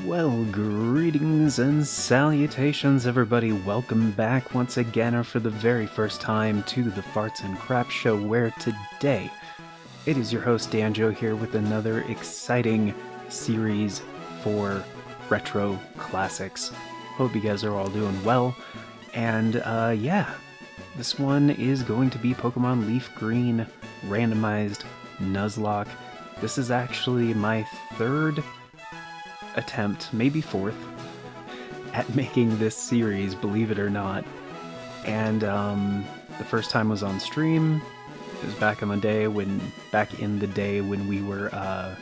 Well, greetings and salutations, everybody. Welcome back once again, or for the very first time, to the Farts and Crap Show, where today it is your host Danjo here with another exciting series for retro classics. Hope you guys are all doing well, and yeah, this one is going to be Pokemon Leaf Green Randomized Nuzlocke. This is actually my third attempt, maybe fourth, at making this series, believe it or not. And the first time was on stream. It was back in the day when we were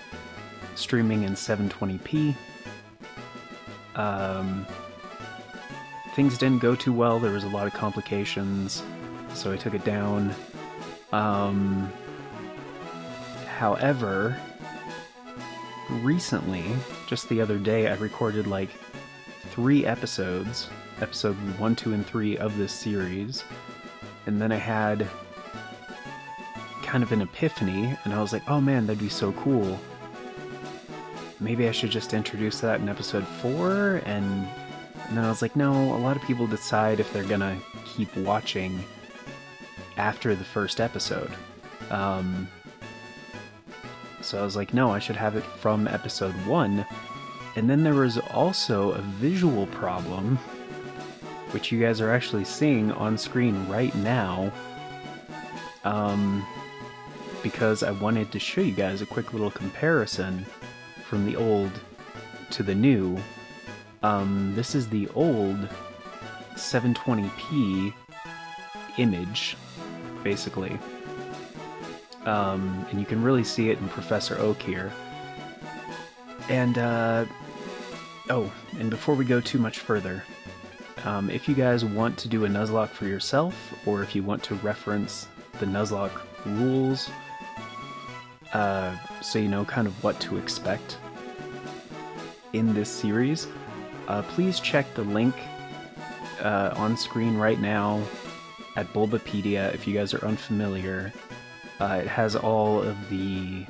streaming in 720p. Things didn't go too well. There was a lot of complications, so I took it down. However, recently, just the other day, I recorded like 3 episodes, episode 1, 2, and 3 of this series, and then I had kind of an epiphany, and I was like, oh man, that'd be so cool. Maybe I should just introduce that in episode 4, and then I was like, no, a lot of people decide if they're gonna keep watching after the first episode. So I was like, no, I should have it from episode 1. And then there was also a visual problem, which you guys are actually seeing on screen right now, because I wanted to show you guys a quick little comparison from the old to the new. This is the old 720p image, basically. And you can really see it in Professor Oak here. And, and before we go too much further, if you guys want to do a Nuzlocke for yourself, or if you want to reference the Nuzlocke rules, so you know kind of what to expect in this series, please check the link on screen right now at Bulbapedia if you guys are unfamiliar. It has all of the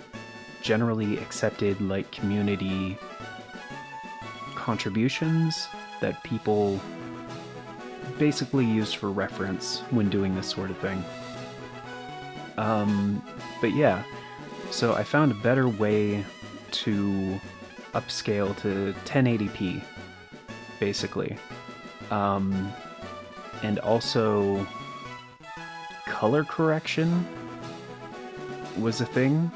generally accepted community contributions that people basically use for reference when doing this sort of thing. But yeah, so I found a better way to upscale to 1080p, basically. And also color correction was a thing,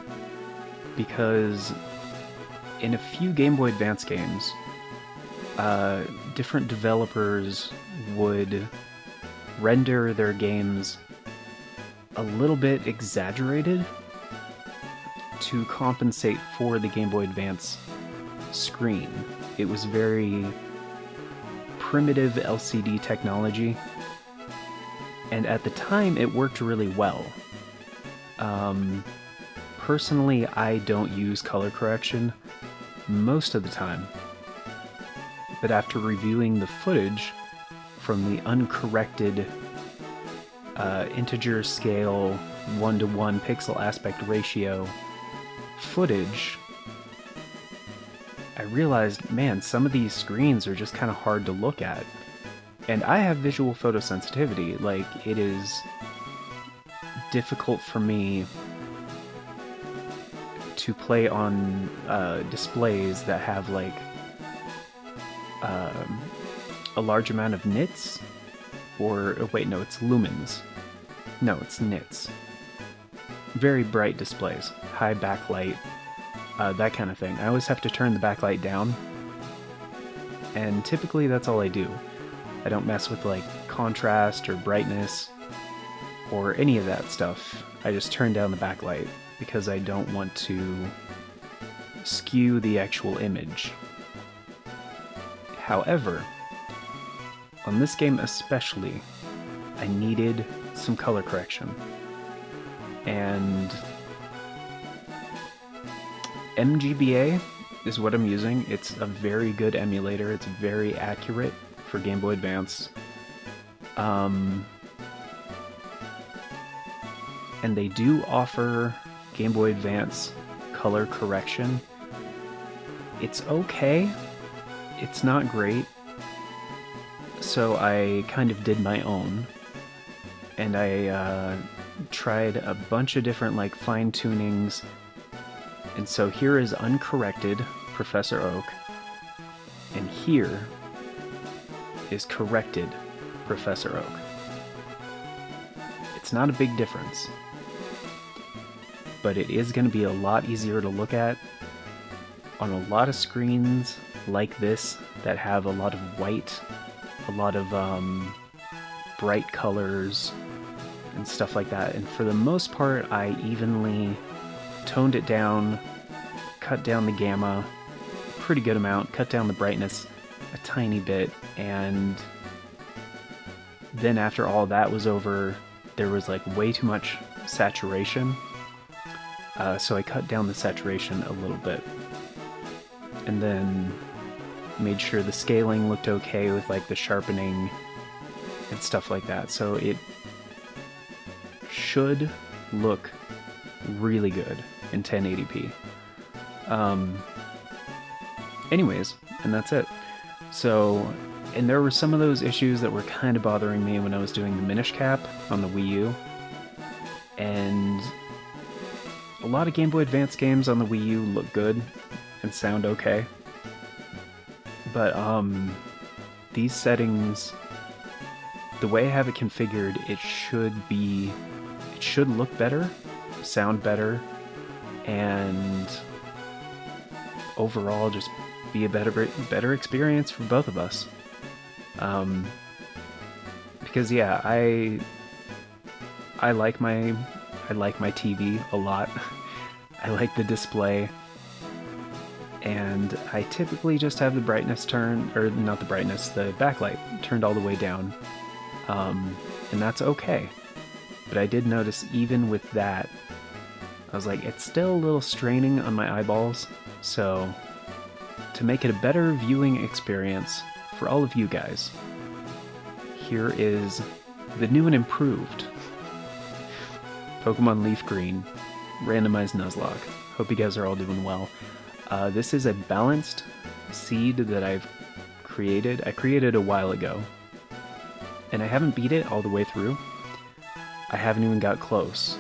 because in a few Game Boy Advance games, different developers would render their games a little bit exaggerated to compensate for the Game Boy Advance screen. It was very primitive LCD technology, and at the time it worked really well. Personally, I don't use color correction most of the time, but after reviewing the footage from the uncorrected integer scale 1:1 pixel aspect ratio footage, I realized, man, some of these screens are just kind of hard to look at. And I have visual photosensitivity. It is difficult for me to play on displays that have a large amount of nits, or wait, no, it's lumens. No, it's nits. Very bright displays, high backlight, that kind of thing. I always have to turn the backlight down, and typically that's all I do. I don't mess with contrast or brightness or any of that stuff. I just turn down the backlight because I don't want to skew the actual image. However, on this game especially, I needed some color correction. And MGBA is what I'm using. It's a very good emulator. It's very accurate for Game Boy Advance. And they do offer Game Boy Advance color correction. It's okay. it's not great, so I kind of did my own, and I tried a bunch of different like fine tunings. And so here is uncorrected Professor Oak, and here is corrected Professor Oak. It's not a big difference, but it is going to be a lot easier to look at on a lot of screens like this that have a lot of white, a lot of bright colors and stuff like that. And for the most part, I evenly toned it down, cut down the gamma a pretty good amount, cut down the brightness a tiny bit, and then after all that was over, there was like way too much saturation, so I cut down the saturation a little bit, and then made sure the scaling looked okay with like the sharpening and stuff like that, so it should look really good in 1080p. Anyways, and that's it. So, and there were some of those issues that were kind of bothering me when I was doing the Minish Cap on the Wii U, and a lot of Game Boy Advance games on the Wii U look good and sound okay, but these settings, the way I have it configured, it should look better, sound better, and overall just be a better experience for both of us. Because yeah, I like my TV a lot. I like the display, and I typically just have the brightness turned, or not the brightness, the backlight turned all the way down, and that's okay. But I did notice even with that, I was like, it's still a little straining on my eyeballs, so to make it a better viewing experience for all of you guys, here is the new and improved Pokemon Leaf Green Randomized Nuzlocke. Hope you guys are all doing well. This is a balanced seed that I've created. I created a while ago, and I haven't beat it all the way through. I haven't even got close.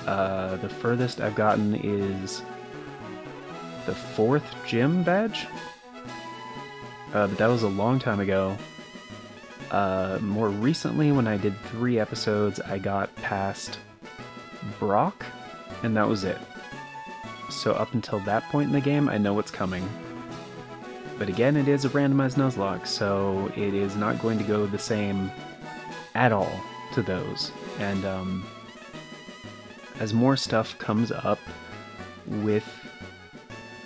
The furthest I've gotten is the 4th gym badge, but that was a long time ago. More recently, when I did 3 episodes, I got past Brock, and that was it. So up until that point in the game, I know what's coming. But again, it is a randomized Nuzlocke, so it is not going to go the same at all to those. And as more stuff comes up with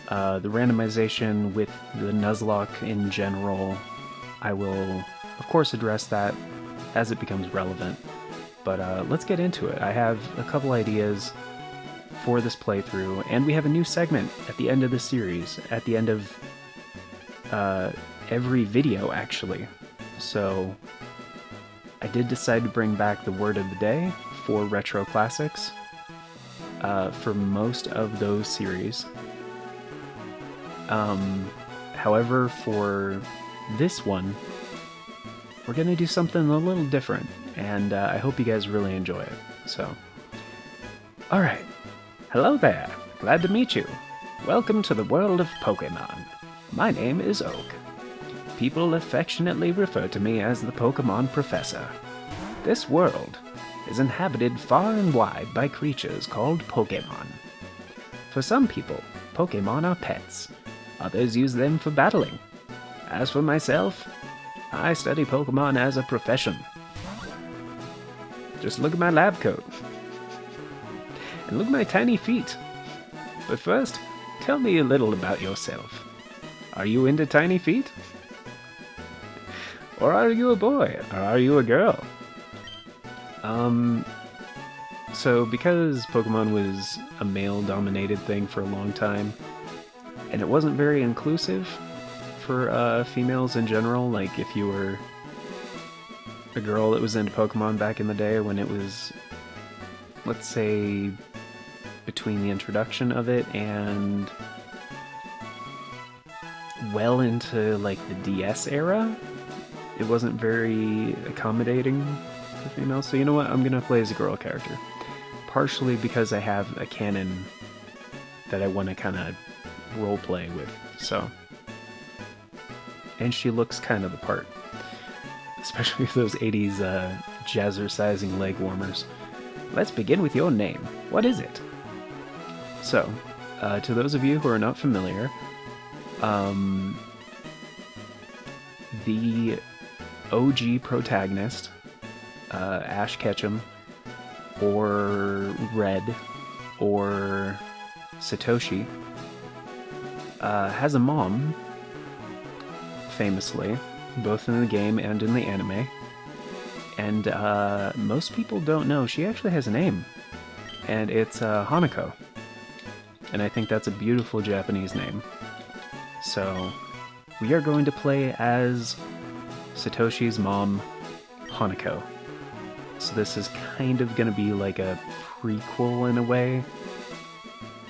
the randomization, with the Nuzlocke in general, I will, of course, address that as it becomes relevant. But let's get into it. I have a couple ideas for this playthrough, and we have a new segment at the end of the series, at the end of every video, actually. So I did decide to bring back the word of the day for Retro Classics for most of those series. However, for this one, we're going to do something a little different, and I hope you guys really enjoy it. So, alright. Hello there. Glad to meet you. Welcome to the world of Pokemon. My name is Oak. People affectionately refer to me as the Pokemon Professor. This world is inhabited far and wide by creatures called Pokemon. For some people, Pokemon are pets. Others use them for battling. As for myself, I study Pokemon as a profession. Just look at my lab coat. And look at my tiny feet. But first, tell me a little about yourself. Are you into tiny feet? Or are you a boy? Or are you a girl? So because Pokemon was a male-dominated thing for a long time, and it wasn't very inclusive for females in general, like if you were a girl that was into Pokemon back in the day when it was, let's say, between the introduction of it and well into like the DS era. It wasn't very accommodating to females, so you know what? I'm gonna play as a girl character. Partially because I have a canon that I want to kind of roleplay with, so. And she looks kind of the part. Especially with those 80s jazzercising leg warmers. Let's begin with your name. What is it? So, to those of you who are not familiar, the OG protagonist, Ash Ketchum, or Red, or Satoshi, has a mom, famously, both in the game and in the anime. And most people don't know she actually has a name, and it's Hanako. And I think that's a beautiful Japanese name. So we are going to play as Satoshi's mom, Hanako. So this is kind of going to be like a prequel in a way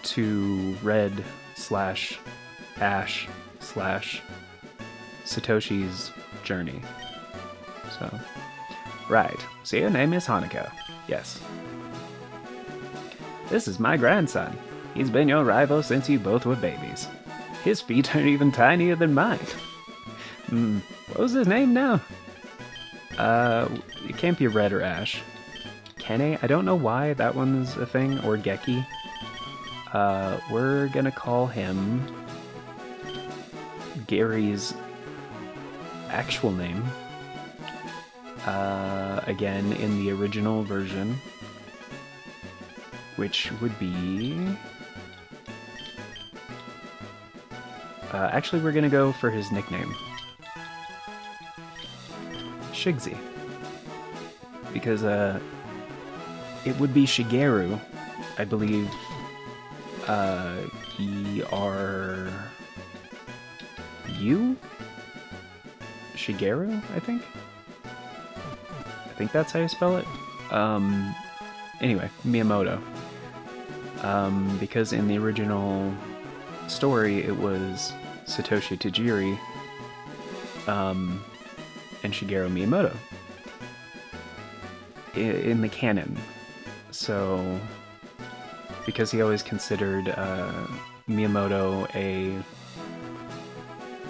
to Red / Ash / Satoshi's journey. So, right. So your name is Hanako. Yes. This is my grandson. He's been your rival since you both were babies. His feet are even tinier than mine. What was his name now? It can't be Red or Ash. Kene? I don't know why that one's a thing, or Geki. We're gonna call him Gary's actual name. Again, in the original version, which would be... actually, we're gonna go for his nickname. Shigsy. Because, it would be Shigeru, I believe, E-R-U? Shigeru, I think? I think that's how you spell it. Anyway, Miyamoto. Because in the original story, it was Satoshi Tajiri, and Shigeru Miyamoto. In the canon. So, because he always considered Miyamoto a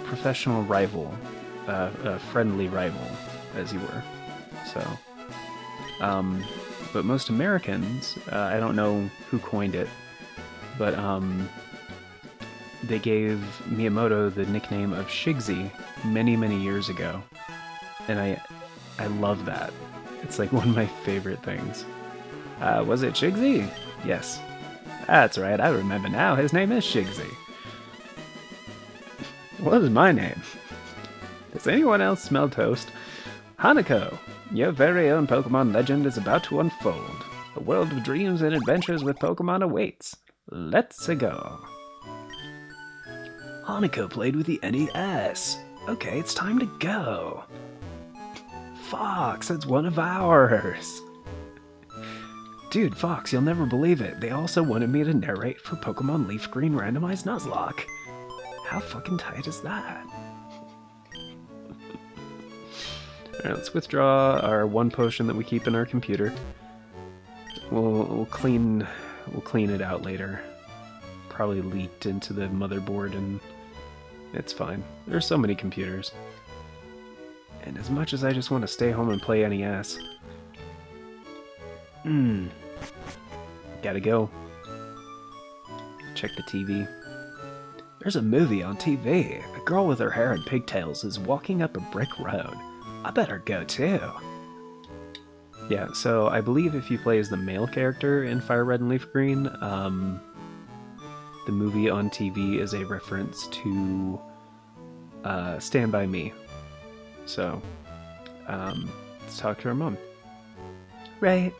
professional rival, a friendly rival, as you were. So, but most Americans, I don't know who coined it, but they gave Miyamoto the nickname of Shigsy many, many years ago, and I love that. It's like one of my favorite things. Was it Shigsy? Yes. That's right, I remember now. His name is Shigsy. What is my name? Does anyone else smell toast? Hanako, your very own Pokemon legend is about to unfold. A world of dreams and adventures with Pokemon awaits. Let's go. Hanako played with the NES. Okay, it's time to go. Fox, it's one of ours. Dude, Fox, you'll never believe it. They also wanted me to narrate for Pokemon Leaf Green Randomized Nuzlocke. How fucking tight is that? Alright, let's withdraw our one potion that we keep in our computer. We'll clean it out later. Probably leaked into the motherboard, and it's fine. There's so many computers. And as much as I just want to stay home and play NES... Gotta go. Check the TV. There's a movie on TV. A girl with her hair in pigtails is walking up a brick road. I better go too. Yeah, so I believe if you play as the male character in Fire Red and Leaf Green, the movie on TV is a reference to Stand By Me. So, let's talk to her mom. Right.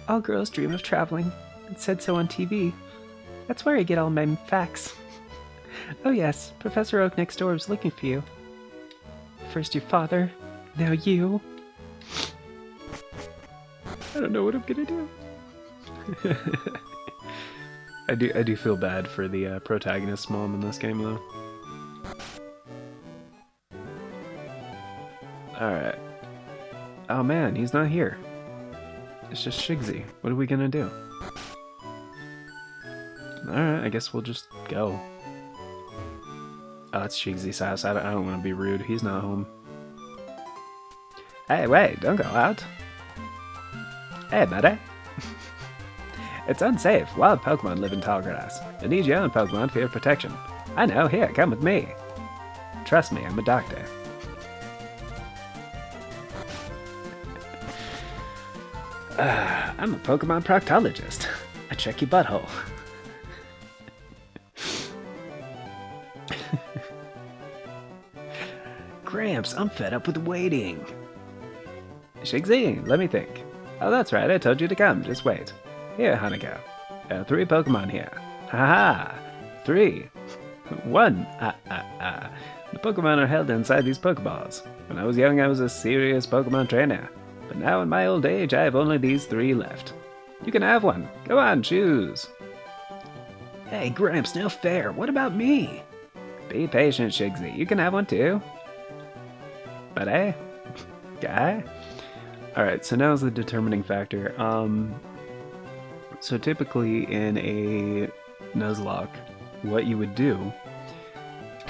All girls dream of traveling. It said so on TV. That's where I get all my facts. Oh yes, Professor Oak next door was looking for you. First your father, now you. I don't know what I'm gonna do. I do feel bad for the protagonist's mom in this game, though. Alright. Oh man, he's not here. It's just Shigsy. What are we gonna do? Alright, I guess we'll just go. Oh, it's Shigsy's house. I don't want to be rude. He's not home. Hey, wait, don't go out. Hey, buddy. It's unsafe. Wild Pokemon live in tall grass. I need your own Pokemon for your protection. I know. Here, come with me. Trust me, I'm a doctor. I'm a Pokemon proctologist. I check your butthole. Gramps, I'm fed up with waiting. Shigsy, let me think. Oh, that's right, I told you to come. Just wait. Here, Hanako. 3 Pokemon here. Haha! 3. 1. The Pokemon are held inside these Pokeballs. When I was young, I was a serious Pokemon trainer. But now in my old age, I have only these 3 left. You can have one. Go on, choose. Hey, Gramps, no fair. What about me? Be patient, Shigsy. You can have one too. But hey, guy? Alright, so now's the determining factor. So typically in a Nuzlocke, what you would do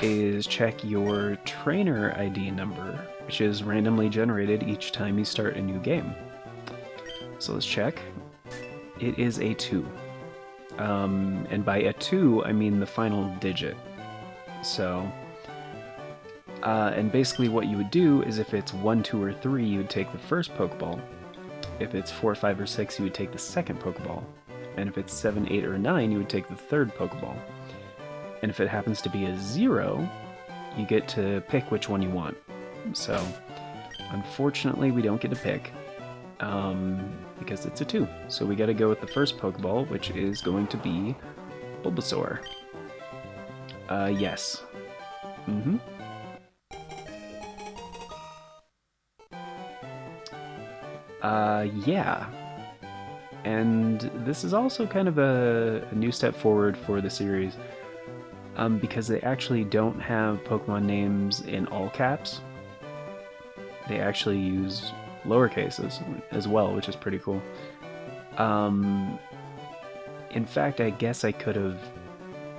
is check your trainer ID number, which is randomly generated each time you start a new game. So let's check. It is a 2. And by a 2, I mean the final digit. So, and basically what you would do is if it's 1, 2, or 3, you would take the first Pokeball. If it's 4, 5, or 6, you would take the second Pokeball. And if it's 7, 8, or 9, you would take the third Pokeball. And if it happens to be a 0, you get to pick which one you want. So, unfortunately, we don't get to pick, because it's a 2. So we gotta go with the first Pokeball, which is going to be Bulbasaur. Yes. Mm-hmm. Yeah. And this is also kind of a new step forward for the series, because they actually don't have Pokemon names in all caps. They actually use lowercases as well, which is pretty cool. In fact, I guess I could have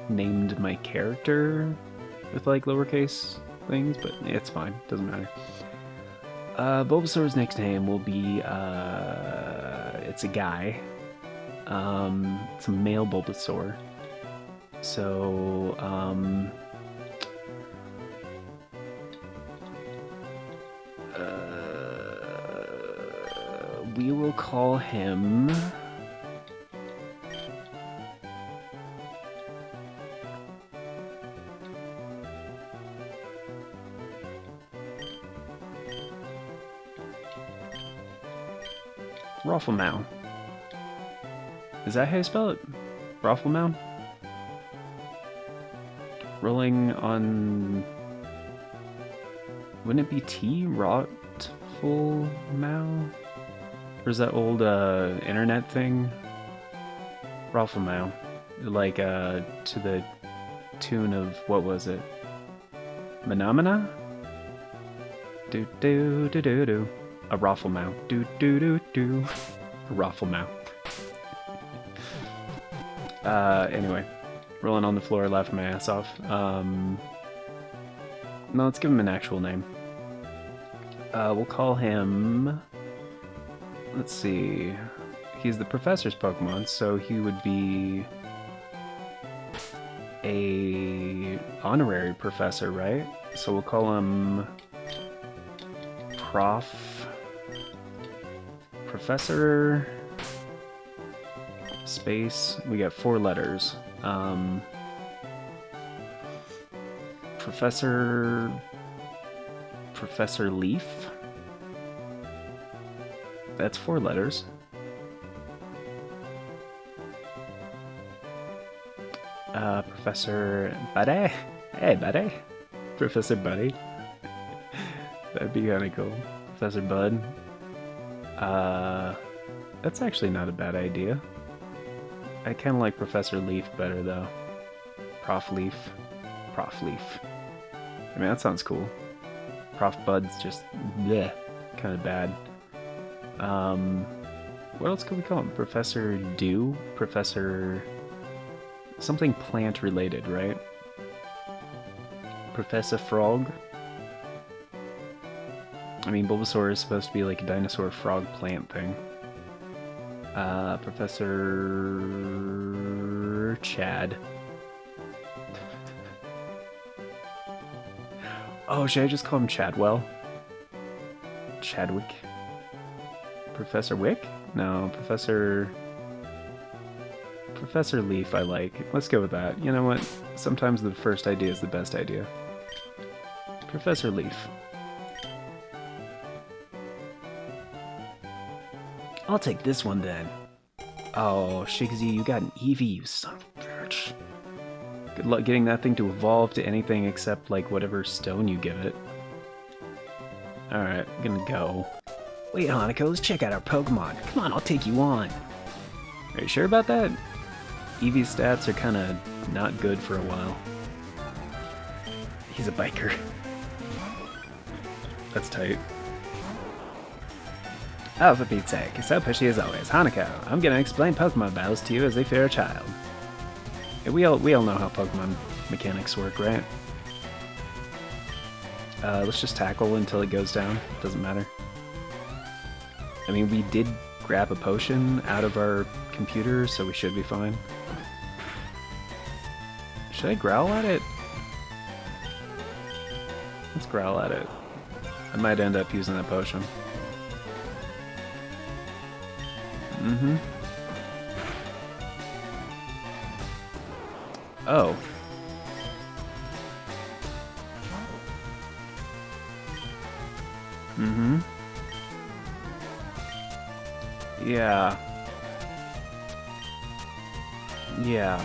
named my character with like lowercase things, but it's fine, doesn't matter. Bulbasaur's next name will be, it's a guy. It's a male Bulbasaur. So, we will call him... Rafflemow. Is that how you spell it? Rafflemow? Rolling on... Wouldn't it be T? Rotfulmow? Or is that old internet thing? Rafflemow. Like to the tune of, what was it? Menomina? Do do do do do. A Rafflemow. Do do do do. A Rafflemow. Anyway. Rolling on the floor, laughing my ass off. No, let's give him an actual name. We'll call him... Let's see... He's the professor's Pokemon, so he would be... a honorary professor, right? So we'll call him... Professor... Space. We got 4 letters. Professor Leaf. That's 4 letters. Professor Buddy. Hey, Buddy. Professor Buddy. That'd be kind of cool. Professor Bud. That's actually not a bad idea. I kind of like Professor Leaf better, though. Prof Leaf. I mean, that sounds cool. Prof Bud's just bleh, kind of bad. What else could we call him? Professor Dew? Professor... something plant related, right? Professor Frog? I mean, Bulbasaur is supposed to be like a dinosaur frog plant thing. Professor... Chad. Oh, should I just call him Chadwell? Chadwick? Professor Wick? No, Professor Leaf I like. Let's go with that. You know what? Sometimes the first idea is the best idea. Professor Leaf. I'll take this one then. Oh, Shigsy, you got an Eevee, you son of a bitch. Good luck getting that thing to evolve to anything except, like, whatever stone you give it. Alright, I'm gonna go. Wait, Hanako, let's check out our Pokemon. Come on, I'll take you on. Are you sure about that? Eevee's stats are kinda not good for a while. He's a biker. That's tight. Oh, for Pete's sake, so pushy as always. Hanako, I'm gonna explain Pokemon battles to you as if you're a child. We all know how Pokemon mechanics work, right? Let's just tackle until it goes down. Doesn't matter. I mean, we did grab a potion out of our computer, so we should be fine. Should I growl at it? Let's growl at it. I might end up using that potion. Mm-hmm. Oh. Mm-hmm. Yeah. Yeah.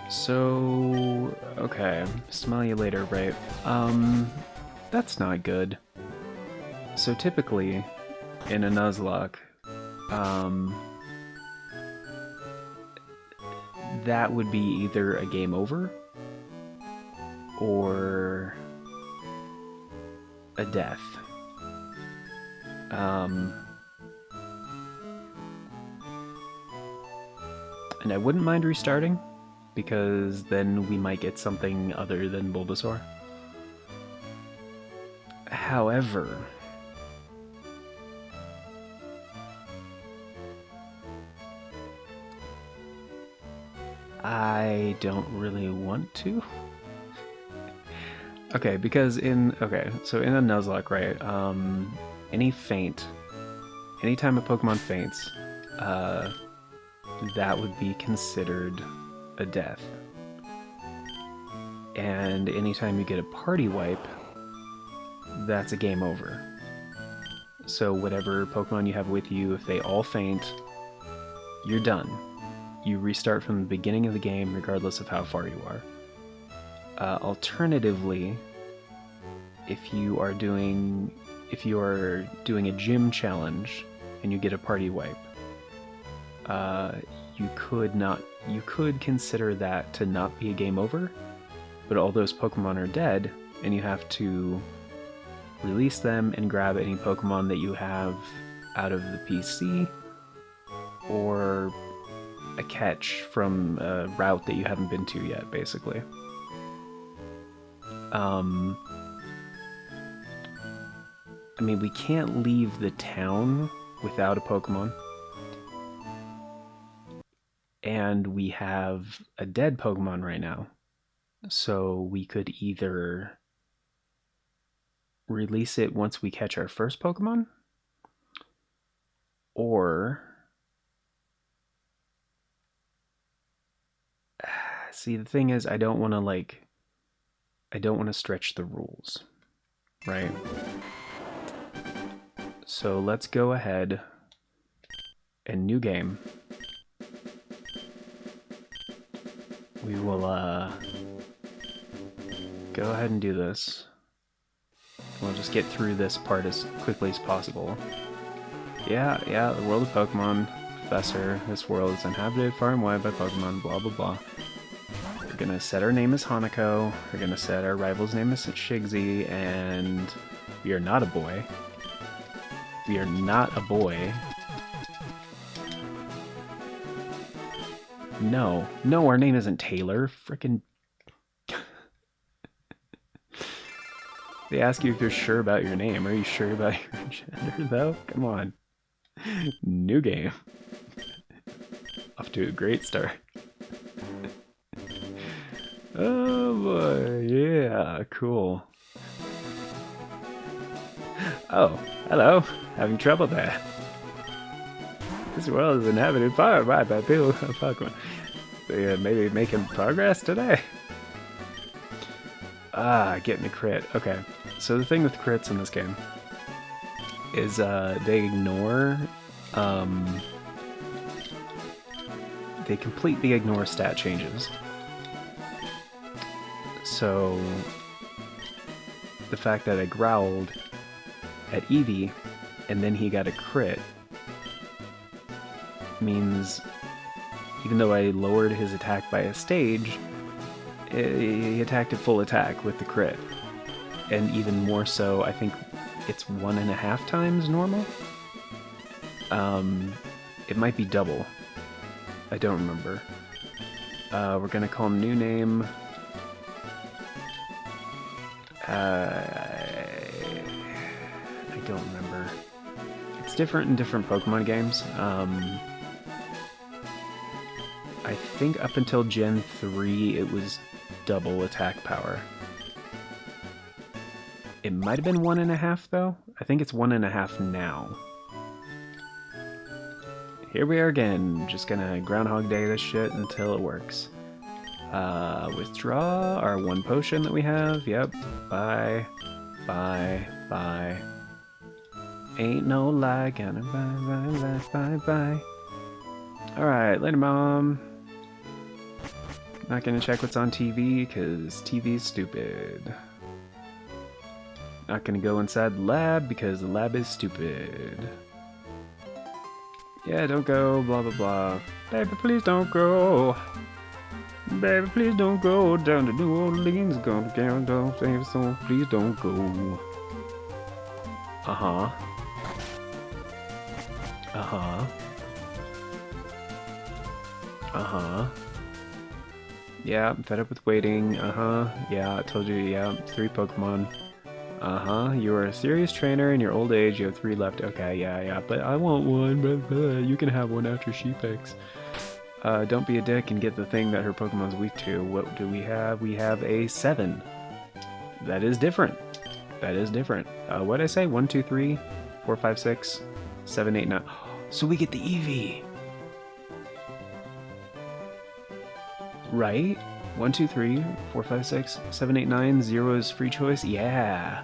So... okay. Smell you later, right? That's not good. So typically, in a Nuzlocke, that would be either a game over or a death. And I wouldn't mind restarting, because then we might get something other than Bulbasaur. However, I don't really want to. Okay, because so in a Nuzlocke, right, anytime a Pokemon faints, that would be considered a death. And anytime you get a party wipe, that's a game over. So whatever Pokemon you have with you, if they all faint, you're done. You restart from the beginning of the game, regardless of how far you are. Alternatively, if you are doing a gym challenge and you get a party wipe, you could consider that to not be a game over, but all those Pokemon are dead, and you have to release them and grab any Pokemon that you have out of the PC, or a catch from a route that you haven't been to yet, basically. I mean, we can't leave the town without a Pokemon. And we have a dead Pokemon right now. So we could either release it once we catch our first Pokemon, or... see, the thing is, I don't want to stretch the rules, right? So let's go ahead and new game. We will go ahead and do this. We'll just get through this part as quickly as possible. Yeah, the world of Pokemon. Professor, this world is inhabited far and wide by Pokemon, blah blah blah. We're gonna set our name as Hanako. We're gonna set our rival's name as Shigsy, and we are not a boy. We are not a boy. No. No, our name isn't Taylor. Frickin'. They ask you if you're sure about your name. Are you sure about your gender, though? Come on. New game. Off to a great start. Oh boy, yeah, cool. Oh, hello. Having trouble there. This world is inhabited by people of Pokemon. They maybe making progress today. Ah, getting a crit. Okay, so the thing with crits in this game is they ignore, they completely ignore stat changes. So the fact that I growled at Eevee and then he got a crit means even though I lowered his attack by a stage, he attacked at full attack with the crit. And even more so, I think it's 1.5 times normal? It might be double. I don't remember. We're gonna call him new name. I don't remember. It's different in different Pokemon games. I think up until Gen 3 it was double attack power. It might have been 1.5 though. I think it's 1.5 now. Here we are again, just gonna Groundhog Day this shit until it works. Withdraw our 1 potion that we have. Yep. Bye. Bye. Bye. Ain't no lie, gonna bye. Alright, later, Mom. Not gonna check what's on TV, because TV's stupid. Not gonna go inside the lab, because the lab is stupid. Yeah, don't go, blah blah blah. Baby, please don't go. Baby, please don't go down to New Orleans. Gonna count down, save so please don't go. Uh-huh. Uh-huh. Uh-huh. Yeah, I'm fed up with waiting. Uh-huh. Yeah, I told you, yeah, 3 Pokemon. Uh-huh. You are a serious trainer in your old age. You have 3 left. Okay, yeah. But I want 1. But you can have 1 after she picks. Don't be a dick and get the thing that her Pokemon's weak to. What do we have? We have a 7. That is different. That is different. What did I say? 1, 2, 3, 4, 5, 6, 7, 8, 9. So we get the Eevee. Right? 1, 2, 3, 4, 5, 6, 7, 8, 9. 0 is free choice. Yeah.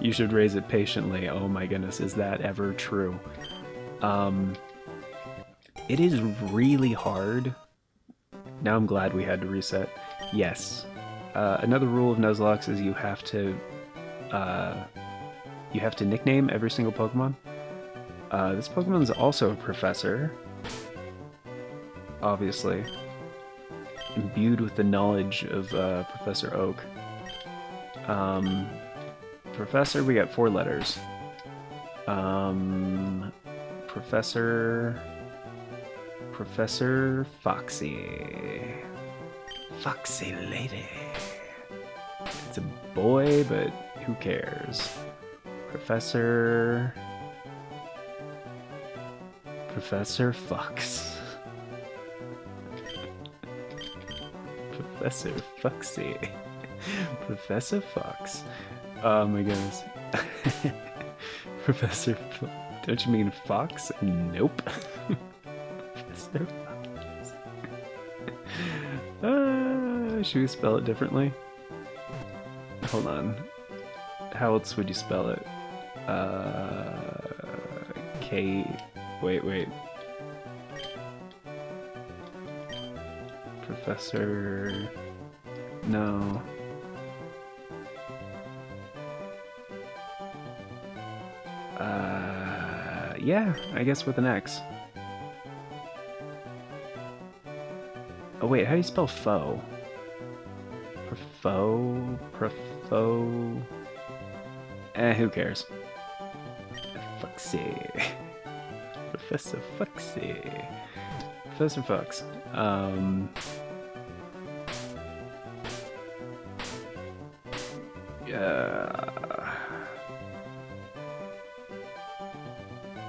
You should raise it patiently. Oh my goodness, is that ever true? It is really hard. Now I'm glad we had to reset. Yes. Another rule of Nuzlocke is you have to nickname every single Pokemon. This Pokemon is also a professor. Obviously. Imbued with the knowledge of Professor Oak. Professor, we got 4 letters. Professor Foxy. Foxy lady. It's a boy, but who cares? Professor Fox. Professor Foxy. Professor Fox. Oh my goodness. Professor Fox. Don't you mean Fox? Nope. Professor Fox. Should we spell it differently? Hold on. How else would you spell it? K... Wait. Professor... No. Yeah, I guess with an X. Oh wait, how do you spell foe? Profo. Who cares? Foxy. Professor Foxy. Professor Fox.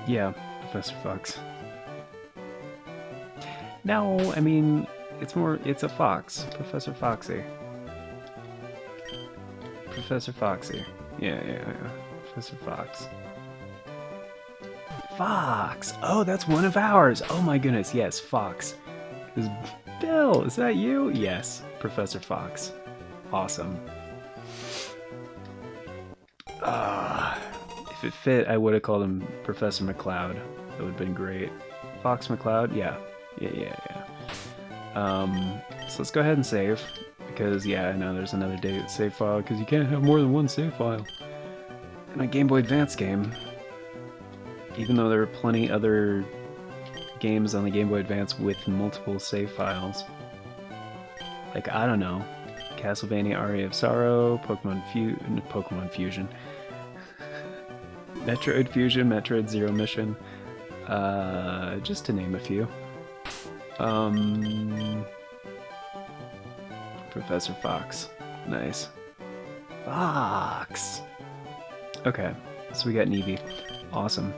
Yeah, Professor Fox. No, I mean, it's a fox. Professor Foxy. Professor Foxy. Yeah. Professor Fox. Fox! Oh, that's one of ours! Oh my goodness, yes, Fox. Bill, is that you? Yes, Professor Fox. Awesome. If it fit, I would have called him Professor McCloud. That would have been great. Fox McCloud? Yeah. So let's go ahead and save. Because, yeah, I know there's another save file, because you can't have more than one save file in a Game Boy Advance game. Even though there are plenty other games on the Game Boy Advance with multiple save files. Like, I don't know, Castlevania Aria of Sorrow, Pokemon Fusion, Metroid Fusion, Metroid Zero Mission, just to name a few. Professor Fox. Nice. Fox! Okay, so we got an Eevee. Awesome.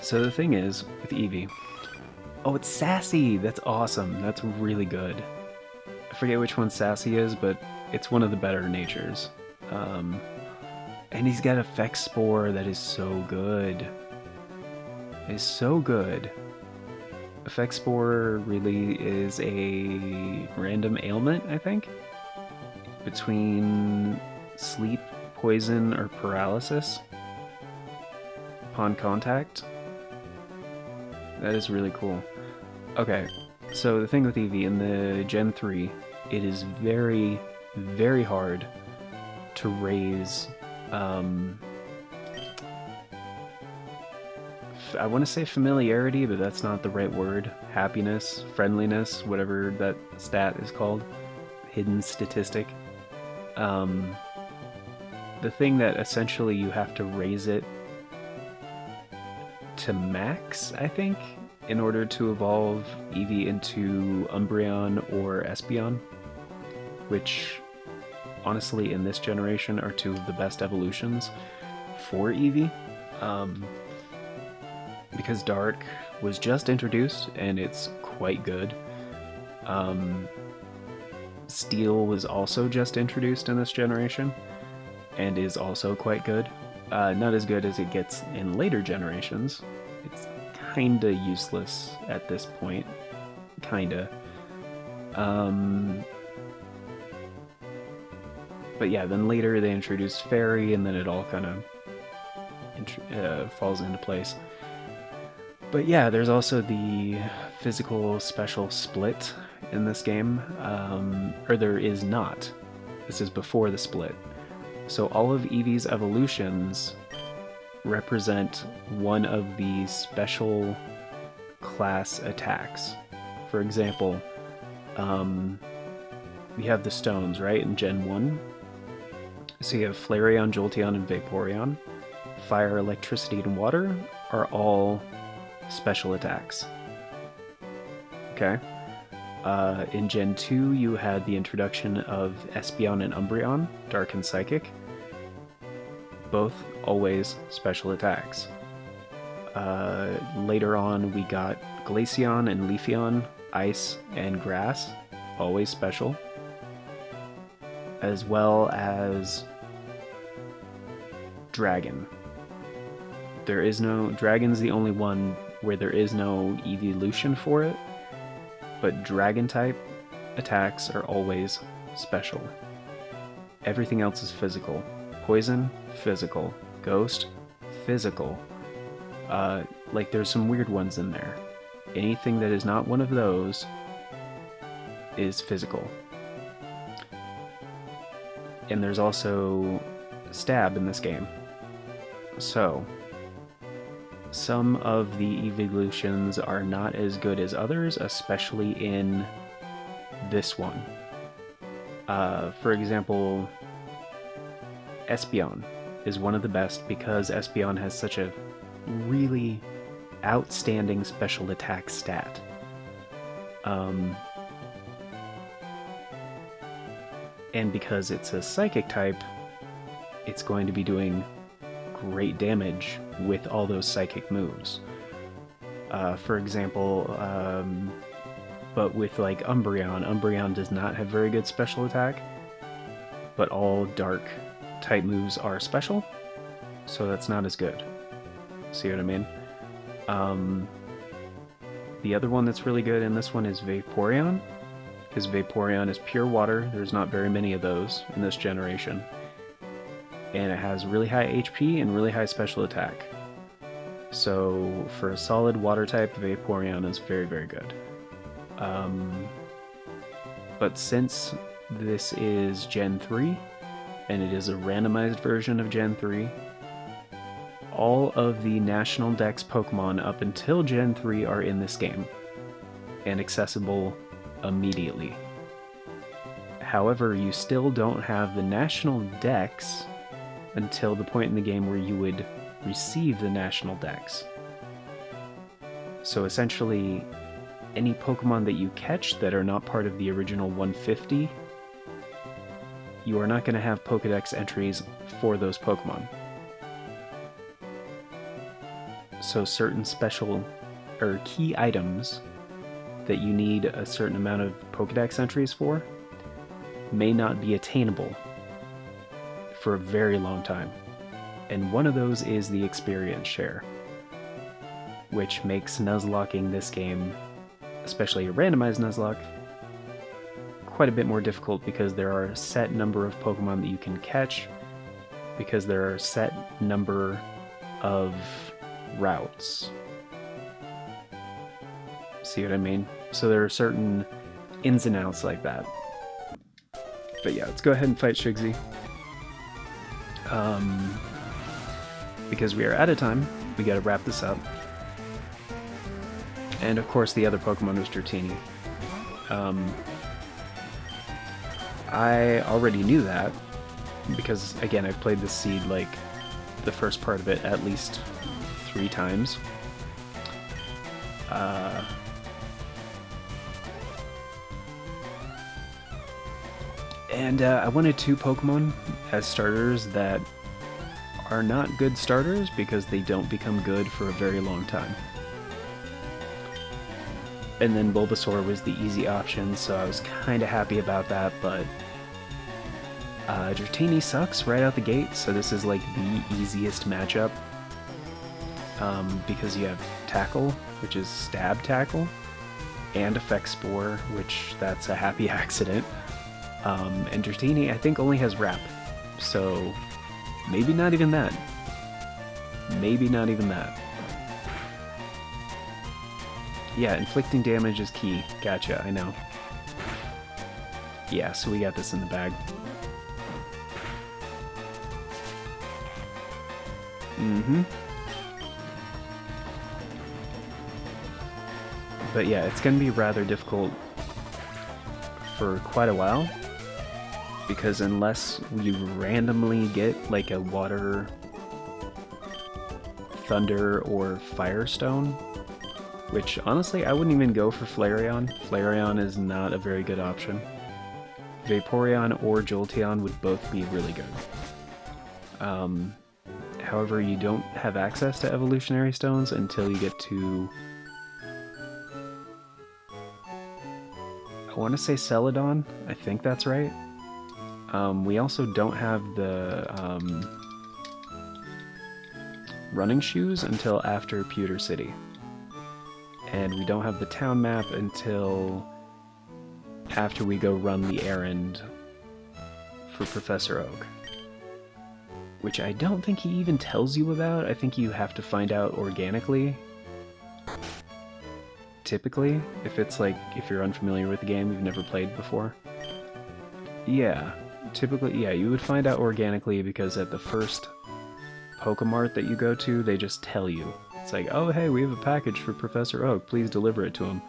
So the thing is, with Eevee... Oh, it's Sassy! That's awesome. That's really good. I forget which one Sassy is, but it's one of the better natures. And he's got Effect Spore that is so good. It is so good. Effect Spore really is a random ailment, I think, between sleep, poison, or paralysis upon contact. That is really cool. Okay, so the thing with Eevee in the Gen 3, it is very, very hard to raise, I want to say familiarity, but that's not the right word. Happiness, friendliness, whatever that stat is called. Hidden statistic. The thing that essentially you have to raise it to max, I think, in order to evolve Eevee into Umbreon or Espeon, which honestly in this generation are two of the best evolutions for Eevee. Because Dark was just introduced and it's quite good. Steel was also just introduced in this generation and is also quite good. Not as good as it gets in later generations. It's kinda useless at this point. Kinda. But yeah, then later they introduced Fairy, and then it all kind of falls into place. But yeah, there's also the physical special split in this game, or there is not. This is before the split. So all of Eevee's evolutions represent one of the special class attacks. For example, we have the stones, right, in Gen 1. So you have Flareon, Jolteon, and Vaporeon. Fire, electricity, and water are all special attacks. Okay. In Gen 2, you had the introduction of Espeon and Umbreon, Dark and Psychic. Both always special attacks. Later on, we got Glaceon and Leafeon, Ice and Grass, always special. As well as Dragon. Dragon's the only one where there is no evolution for it, but Dragon type attacks are always special. Everything else is physical. Poison, physical. Ghost, physical. Like there's some weird ones in there. Anything that is not one of those is physical. And there's also stab in this game. So, some of the evolutions are not as good as others, especially in this one. For example, Espeon is one of the best because Espeon has such a really outstanding special attack stat. And because it's a psychic type, it's going to be doing great damage with all those psychic moves. For example, but with like Umbreon does not have very good special attack, but all dark type moves are special, so that's not as good. See what I mean? The other one that's really good in this one is Vaporeon, because Vaporeon is pure water. There's not very many of those in this generation. And it has really high HP and really high special attack. So for a solid water type, Vaporeon is very, very good. But since this is Gen 3, and it is a randomized version of Gen 3, all of the National Dex Pokemon up until Gen 3 are in this game, and accessible immediately. However, you still don't have the National Dex until the point in the game where you would receive the National Dex. So essentially, any Pokemon that you catch that are not part of the original 150, you are not going to have Pokedex entries for those Pokemon. So certain special or key items that you need a certain amount of Pokedex entries for may not be attainable for a very long time. And one of those is the experience share, which makes Nuzlocking this game, especially a randomized Nuzlocke, quite a bit more difficult because there are a set number of Pokemon that you can catch, because there are a set number of routes. See what I mean? So there are certain ins and outs like that. But yeah, let's go ahead and fight Shigsy. Because we are out of time, we gotta wrap this up. And of course the other Pokemon was Dratini. I already knew that, because again, I've played this seed like the first part of it at least 3 times. And I wanted 2 Pokemon as starters that are not good starters because they don't become good for a very long time. And then Bulbasaur was the easy option, so I was kind of happy about that, but Dratini sucks right out the gate, so this is like the easiest matchup. Because you have Tackle, which is Stab Tackle, and Effect Spore, which that's a happy accident. And Dratini, I think, only has Wrap, so maybe not even that. Maybe not even that. Yeah, inflicting damage is key. Gotcha, I know. Yeah, so we got this in the bag. But yeah, it's gonna be rather difficult for quite a while, because unless we randomly get like a Water, Thunder, or Firestone, which honestly I wouldn't even go for Flareon. Flareon is not a very good option. Vaporeon or Jolteon would both be really good. However, you don't have access to evolutionary stones until you get to, I want to say Celadon, I think that's right. We also don't have the running shoes until after Pewter City. And we don't have the town map until after we go run the errand for Professor Oak, which I don't think he even tells you about. I think you have to find out organically. Typically, if it's like, if you're unfamiliar with the game, you've never played before. Yeah, typically, yeah, you would find out organically because at the first Pokemart that you go to, they just tell you. It's like, oh hey, we have a package for Professor Oak, please deliver it to him.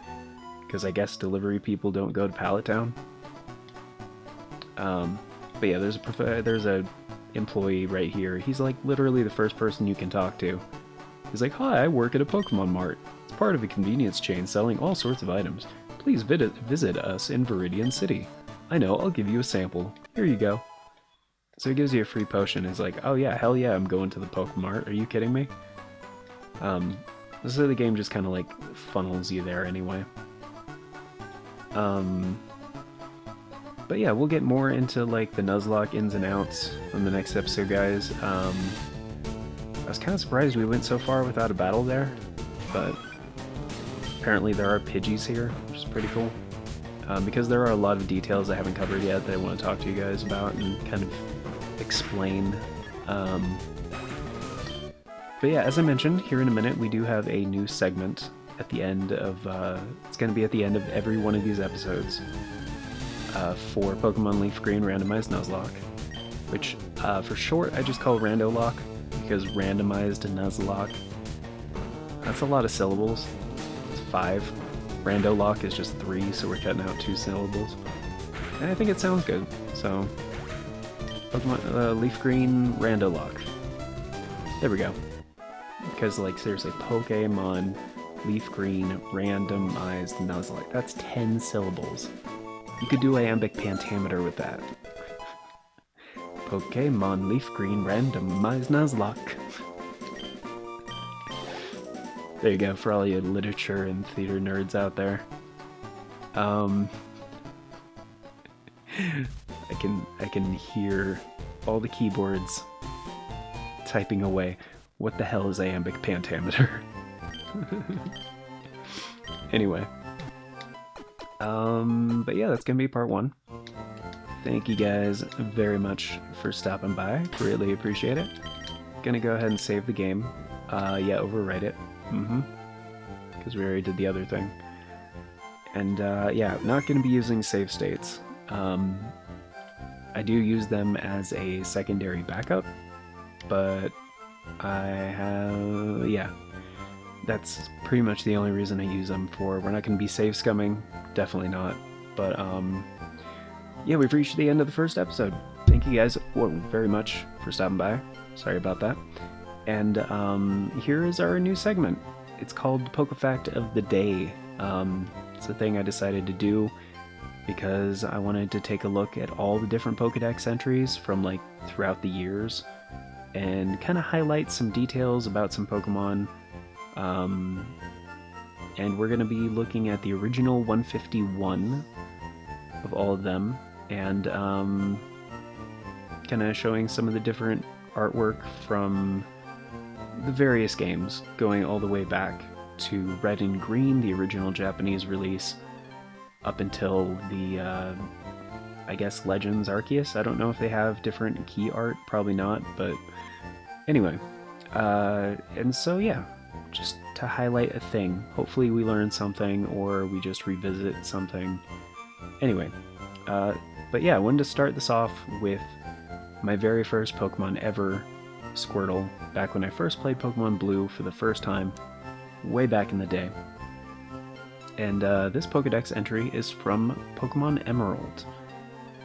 because I guess delivery people don't go to Pallet Town. But yeah, there's a employee right here. He's like literally the first person you can talk to. He's like, "Hi, I work at a Pokemon Mart. It's part of a convenience chain selling all sorts of items. Please visit us in Viridian City. I know, I'll give you a sample. Here you go." So he gives you a free potion. He's like, "Oh yeah, hell yeah, I'm going to the Pokemon Mart. Are you kidding me?" So the game just kind of like funnels you there anyway. But yeah, we'll get more into like the Nuzlocke ins and outs on the next episode, guys. I was kind of surprised we went so far without a battle there, but apparently there are Pidgeys here, which is pretty cool. Because there are a lot of details I haven't covered yet that I want to talk to you guys about and kind of explain. But yeah, as I mentioned, here in a minute we do have a new segment at the end of, it's going to be at the end of every one of these episodes for Pokemon Leaf Green Randomized Nuzlocke, which for short I just call Randolock, because Randomized Nuzlocke, that's a lot of syllables. It's 5. Randolock is just 3, so we're cutting out 2 syllables. And I think it sounds good, so Pokemon Leaf Green Randolock. There we go. Because, like, seriously, Pokemon Leaf Green Randomized Nuzlocke. That's 10 syllables. You could do iambic pentameter with that. Pokemon Leaf Green Randomized Nuzlocke. There you go, for all you literature and theater nerds out there. I can hear all the keyboards typing away. What the hell is iambic pentameter? Anyway. But yeah, that's gonna be part 1. Thank you guys very much for stopping by. Greatly appreciate it. Gonna go ahead and save the game. Yeah, overwrite it. Because we already did the other thing. And yeah, not gonna be using save states. I do use them as a secondary backup, but yeah, that's pretty much the only reason I use them for. We're not going to be save scumming, definitely not, but yeah, we've reached the end of the first episode. Thank you guys very much for stopping by. Sorry about that. And here is our new segment. It's called Pokefact of the Day. It's a thing I decided to do because I wanted to take a look at all the different Pokedex entries from like throughout the years and kind of highlight some details about some Pokemon. And we're going to be looking at the original 151 of all of them and kind of showing some of the different artwork from the various games, going all the way back to Red and Green, the original Japanese release, up until the, I guess, Legends Arceus. I don't know if they have different key art, probably not, but anyway. And so, yeah, just to highlight a thing. Hopefully we learn something, or we just revisit something. Anyway, but yeah, I wanted to start this off with my very first Pokemon ever, Squirtle, back when I first played Pokemon Blue for the first time, way back in the day. And this Pokedex entry is from Pokemon Emerald.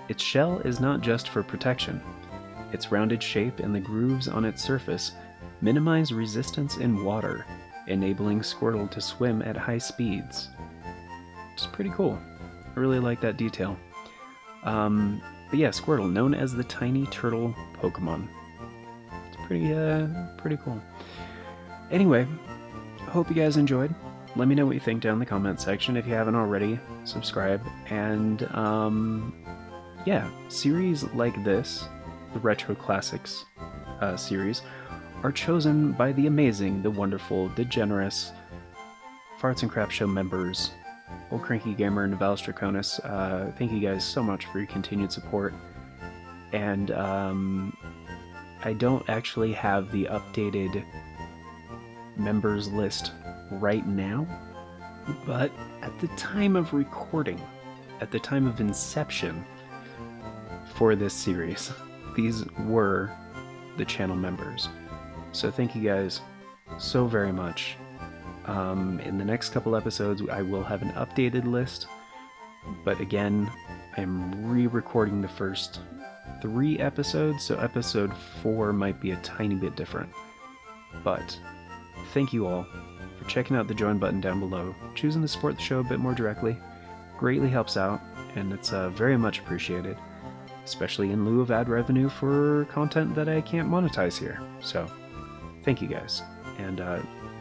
Its shell is not just for protection. Its rounded shape and the grooves on its surface minimize resistance in water, enabling Squirtle to swim at high speeds. Which is pretty cool. I really like that detail. But yeah, Squirtle, known as the Tiny Turtle Pokemon. It's pretty cool. Anyway, I hope you guys enjoyed. Let me know what you think down in the comment section. If you haven't already, subscribe. And yeah, series like this, the Retro Classics series, are chosen by the amazing, the wonderful, the generous Farts and Crap Show members, Old Cranky Gamer and Val Straconis. Thank you guys so much for your continued support. And I don't actually have the updated members list right now, but at the time of recording, at the time of inception for this series, these were the channel members. So thank you guys so very much. In the next couple episodes, I will have an updated list, but again, I'm re-recording the first 3 episodes, so episode 4 might be a tiny bit different. But thank you all for checking out the join button down below. Choosing to support the show a bit more directly greatly helps out, and it's very much appreciated, especially in lieu of ad revenue for content that I can't monetize here. So thank you guys, and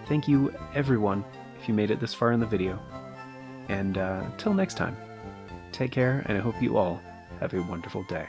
thank you everyone if you made it this far in the video. And till next time, take care, and I hope you all have a wonderful day.